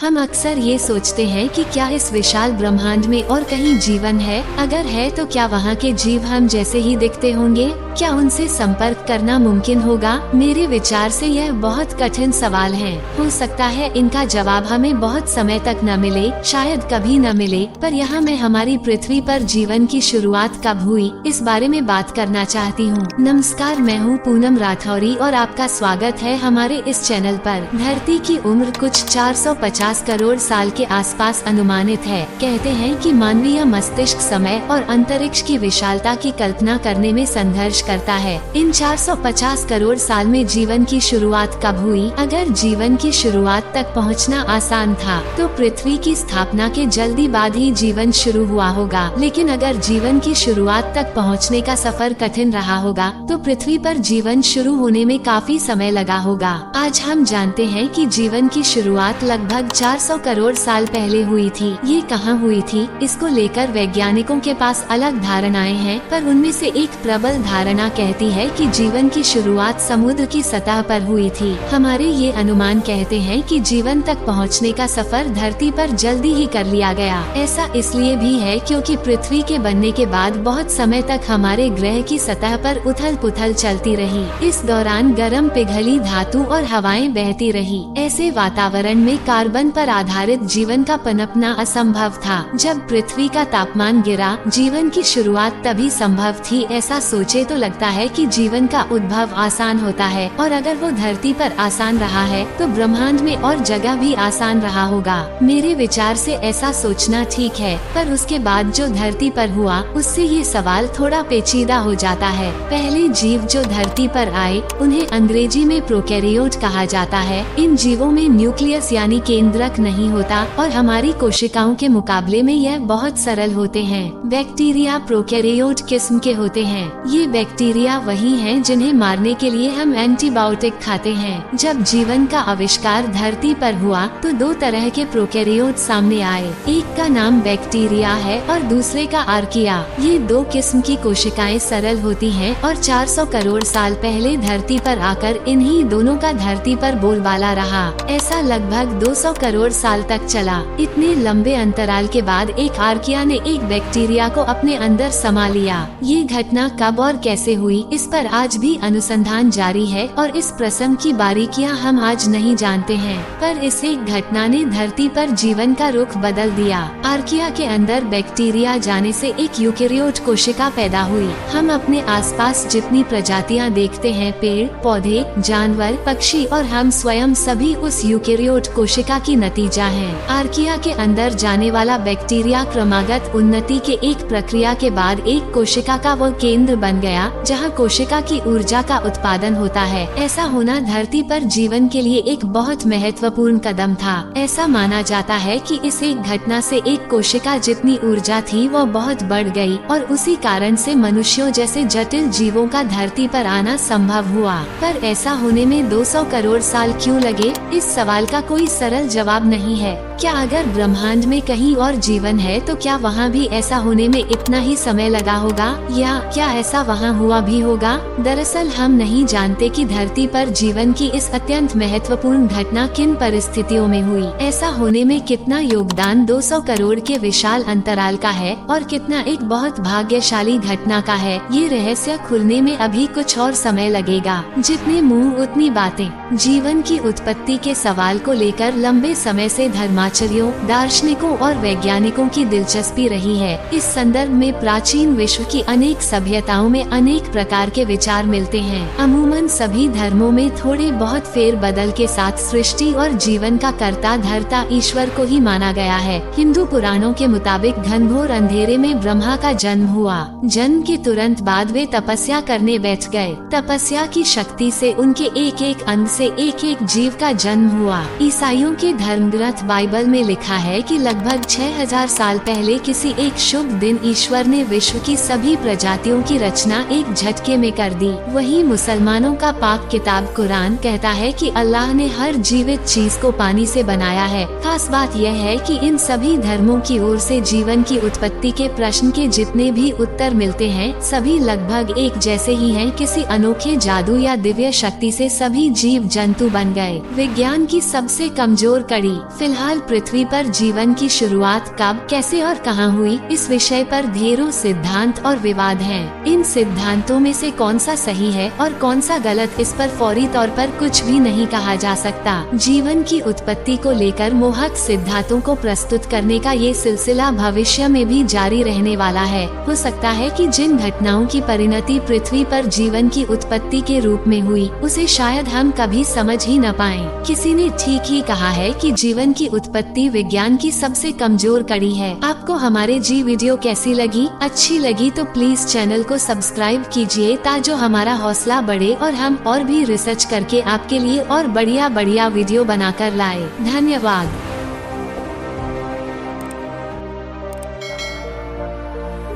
हम अक्सर ये सोचते हैं कि क्या इस विशाल ब्रह्मांड में और कहीं जीवन है? अगर है तो क्या वहाँ के जीव हम जैसे ही दिखते होंगे? क्या उनसे संपर्क करना मुमकिन होगा? मेरे विचार से यह बहुत कठिन सवाल है। हो सकता है इनका जवाब हमें बहुत समय तक न मिले, शायद कभी न मिले, पर यहाँ मैं हमारी पृथ्वी पर जीवन की शुरुआत कब हुई, इस बारे में बात करना चाहती हूँ। नमस्कार, मैं हूँ पूनम राठौरी और आपका स्वागत है हमारे इस चैनल पर। धरती की उम्र कुछ 450 करोड़ साल के आसपास अनुमानित है। कहते हैं कि मानवीय मस्तिष्क समय और अंतरिक्ष की विशालता की कल्पना करने में संघर्ष करता है। इन 450 करोड़ साल में जीवन की शुरुआत कब हुई? अगर जीवन की शुरुआत तक पहुंचना आसान था, तो पृथ्वी की स्थापना के जल्दी बाद ही जीवन शुरू हुआ होगा। लेकिन अगर जीवन की शुरुआत तक पहुंचने का सफर कठिन रहा होगा, तो पृथ्वी पर जीवन शुरू होने में काफी समय लगा होगा। आज हम जानते हैं कि जीवन की शुरुआत लगभग 400 करोड़ साल पहले हुई थी। ये कहाँ हुई थी, इसको लेकर वैज्ञानिकों के पास अलग धारणाएं हैं, पर उनमें से एक प्रबल धारणा कहती है कि जीवन की शुरुआत समुद्र की सतह पर हुई थी। हमारे ये अनुमान कहते हैं कि जीवन तक पहुंचने का सफर धरती पर जल्दी ही कर लिया गया। ऐसा इसलिए भी है क्योंकि पृथ्वी के बनने के बाद बहुत समय तक हमारे ग्रह की सतह पर उथल पुथल चलती रही। इस दौरान गर्म पिघली धातु और हवाएं बहती रही। ऐसे वातावरण में कार्बन पर आधारित जीवन का पनपना असंभव था। जब पृथ्वी का तापमान गिरा, जीवन की शुरुआत तभी संभव थी। ऐसा सोचे तो लगता है कि जीवन का उद्भव आसान होता है, और अगर वो धरती पर आसान रहा है तो ब्रह्मांड में और जगह भी आसान रहा होगा। मेरे विचार से ऐसा सोचना ठीक है, पर उसके बाद जो धरती पर हुआ, उससे ये सवाल थोड़ा पेचीदा हो जाता है। पहले जीव जो धरती पर आए, उन्हें अंग्रेजी में प्रोकैरियोट कहा जाता है। इन जीवों में न्यूक्लियस यानी केंद्रक नहीं होता, और हमारी कोशिकाओं के मुकाबले में यह बहुत सरल होते हैं। बैक्टीरिया प्रोकैरियोट किस्म के होते हैं। ये बैक्टीरिया वही हैं जिन्हें मारने के लिए हम एंटीबायोटिक खाते हैं। जब जीवन का आविष्कार धरती पर हुआ, तो दो तरह के प्रोकैरियोट सामने आए। एक का नाम बैक्टीरिया है और दूसरे का आर्किया। ये दो किस्म की कोशिकाएं सरल होती हैं, और 400 करोड़ साल पहले धरती पर आकर इन्हीं दोनों का धरती पर बोलबाला रहा। ऐसा लगभग 200 करोड़ साल तक चला। इतने लंबे अंतराल के बाद एक आर्किया ने एक बैक्टीरिया को अपने अंदर समा लिया। ये घटना कब और कैसे हुई, इस पर आज भी अनुसंधान जारी है, और इस प्रसंग की बारीकियां हम आज नहीं जानते हैं। पर इस एक घटना ने धरती पर जीवन का रुख बदल दिया। आर्किया के अंदर बैक्टीरिया जाने से एक यूकेरियोट कोशिका पैदा हुई। हम अपने आसपास जितनी प्रजातियां देखते हैं, पेड़ पौधे, जानवर, पक्षी और हम स्वयं, सभी उस यूकेरियोट कोशिका की नतीजा हैं। आर्किया के अंदर जाने वाला बैक्टीरिया क्रमागत उन्नति के एक प्रक्रिया के बाद एक कोशिका का वो केंद्र बन गया जहां कोशिका की ऊर्जा का उत्पादन होता है। ऐसा होना धरती पर जीवन के लिए एक बहुत महत्वपूर्ण कदम था। ऐसा माना जाता है कि इस एक घटना से एक कोशिका जितनी ऊर्जा थी वो बहुत बढ़ गई, और उसी कारण से मनुष्यों जैसे जटिल जीवों का धरती पर आना संभव हुआ। पर ऐसा होने में 200 करोड़ साल क्यों लगे, इस सवाल का कोई सरल जवाब नहीं है। क्या अगर ब्रह्मांड में कहीं और जीवन है, तो क्या वहाँ भी ऐसा होने में इतना ही समय लगा होगा, या क्या ऐसा वहाँ हुआ भी होगा? दरअसल हम नहीं जानते कि धरती पर जीवन की इस अत्यंत महत्वपूर्ण घटना किन परिस्थितियों में हुई। ऐसा होने में कितना योगदान 200 करोड़ के विशाल अंतराल का है, और कितना एक बहुत भाग्यशाली घटना का है। ये रहस्य खुलने में अभी कुछ और समय लगेगा। जितने मुंह उतनी बातें। जीवन की उत्पत्ति के सवाल को लेकर लंबे समय से धर्माचार्यों, दार्शनिकों और वैज्ञानिकों की दिलचस्पी रही है। इस संदर्भ में प्राचीन विश्व की अनेक सभ्यताओं में अनेक प्रकार के विचार मिलते हैं। अमूमन सभी धर्मों में थोड़े बहुत फेर बदल के साथ सृष्टि और जीवन का कर्ता धर्ता ईश्वर को ही माना गया है। हिंदू पुराणों के मुताबिक घनघोर अंधेरे में ब्रह्मा का जन्म हुआ। जन्म के तुरंत बाद वे तपस्या करने बैठ गए। तपस्या की शक्ति से उनके एक एक अंग से एक एक जीव का जन्म हुआ। ईसाइयों के धर्म ग्रंथ बाइबल में लिखा है कि लगभग 6000 साल पहले किसी एक शुभ दिन ईश्वर ने विश्व की सभी प्रजातियों की रचना एक झटके में कर दी। वही मुसलमानों का पाक किताब कुरान कहता है कि अल्लाह ने हर जीवित चीज को पानी से बनाया है। खास बात यह है कि इन सभी धर्मों की ओर से जीवन की उत्पत्ति के प्रश्न के जितने भी उत्तर मिलते हैं, सभी लगभग एक जैसे ही हैं। किसी अनोखे जादू या दिव्य शक्ति से सभी जीव जंतु बन गए। विज्ञान की सबसे कमजोर कड़ी। फिलहाल पृथ्वी पर जीवन की शुरुआत कब, कैसे और कहां हुई, इस विषय पर ढेरों सिद्धांत और विवाद हैं। इन सिद्धांतों में से कौन सा सही है और कौन सा गलत, इस पर फौरी तौर पर कुछ भी नहीं कहा जा सकता। जीवन की उत्पत्ति को लेकर मोहक सिद्धांतों को प्रस्तुत करने का ये सिलसिला भविष्य में भी जारी रहने वाला है। हो सकता है कि जिन घटनाओं की परिणति पृथ्वी पर जीवन की उत्पत्ति के रूप में हुई, उसे शायद हम कभी समझ ही न पाएं। किसी ने ठीक ही कहा है कि जीवन की उत्पत्ति विज्ञान की सबसे कमजोर कड़ी है। आपको हमारे जी वीडियो कैसी लगी? अच्छी लगी तो प्लीज चैनल को सब्सक्राइब कीजिए ताकि हमारा हौसला बढ़े और हम और भी रिसर्च करके आपके लिए और बढ़िया वीडियो बनाकर लाए। धन्यवाद।